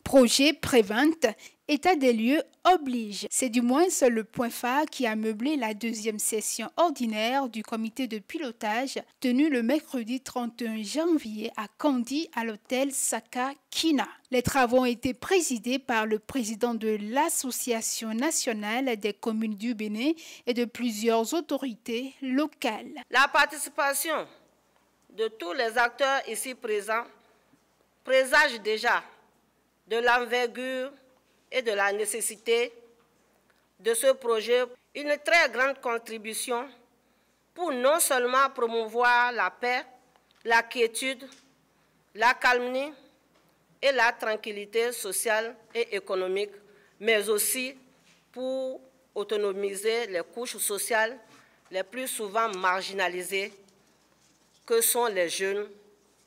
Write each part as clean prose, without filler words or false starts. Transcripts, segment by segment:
Projet prévente, état des lieux oblige. C'est du moins le point phare qui a meublé la deuxième session ordinaire du comité de pilotage tenue le mercredi 31 janvier à Kandy à l'hôtel Saka Kina. Les travaux ont été présidés par le président de l'Association nationale des communes du Bénin et de plusieurs autorités locales. La participation de tous les acteurs ici présents présage déjà de l'envergure et de la nécessité de ce projet, une très grande contribution pour non seulement promouvoir la paix, la quiétude, la calmie et la tranquillité sociale et économique, mais aussi pour autonomiser les couches sociales les plus souvent marginalisées, que sont les jeunes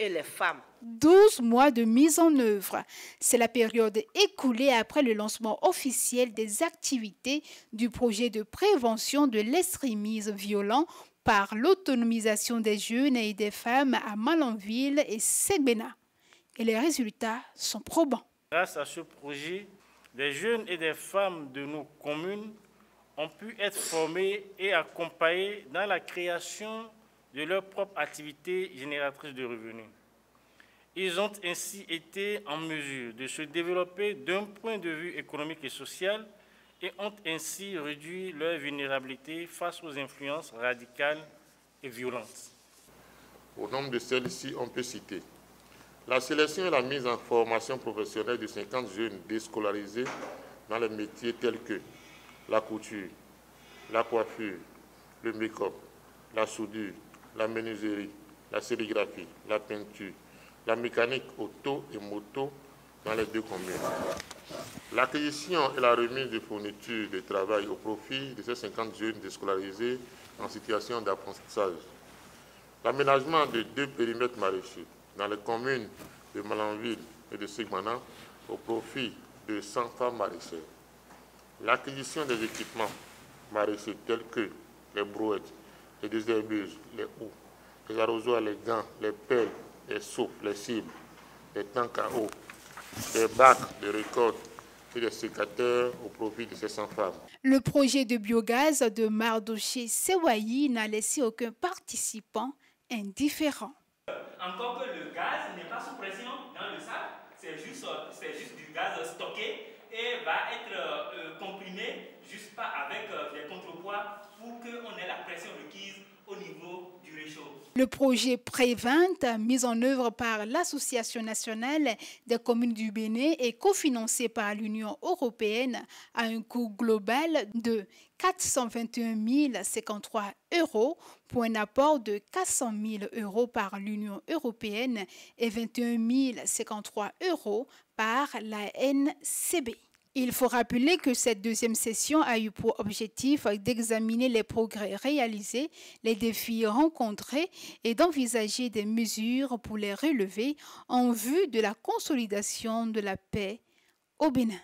et les femmes. 12 mois de mise en œuvre. C'est la période écoulée après le lancement officiel des activités du projet de prévention de l'extrémisme violent par l'autonomisation des jeunes et des femmes à Malanville et Segbena. Et les résultats sont probants. Grâce à ce projet, des jeunes et des femmes de nos communes ont pu être formés et accompagnés dans la création de leur propre activité génératrice de revenus. Ils ont ainsi été en mesure de se développer d'un point de vue économique et social et ont ainsi réduit leur vulnérabilité face aux influences radicales et violentes. Au nombre de celles-ci, on peut citer la sélection et la mise en formation professionnelle de 50 jeunes déscolarisés dans les métiers tels que la couture, la coiffure, le make-up, la soudure, la menuiserie, la sérigraphie, la peinture, la mécanique auto et moto dans les deux communes. L'acquisition et la remise de fournitures de travail au profit de ces 50 jeunes déscolarisés en situation d'apprentissage. L'aménagement de 2 périmètres maraîchers dans les communes de Malanville et de Segbena au profit de 100 femmes maraîchères. L'acquisition des équipements maraîchers tels que les brouettes, les désherbeuses, les houes, les arrosoirs, les gants, les pelles, les souffles, les cibles, les tanks à eau, les bacs de récolte et des sécateurs au profit de ces 100 femmes. Le projet de biogaz de Mardoché Sewayi n'a laissé aucun participant indifférent. Encore que le gaz n'est pas sous pression dans le sac, c'est juste du gaz stocké et va être comprimé juste pas avec les contrepoids pour qu'on ait la pression requise au niveau du réchaud. Le projet Prévente, mis en œuvre par l'Association nationale des communes du Bénin et cofinancé par l'Union européenne, a un coût global de 421 053 € pour un apport de 400 000 € par l'Union européenne et 21 053 € par la NCB. Il faut rappeler que cette deuxième session a eu pour objectif d'examiner les progrès réalisés, les défis rencontrés et d'envisager des mesures pour les relever en vue de la consolidation de la paix au Bénin.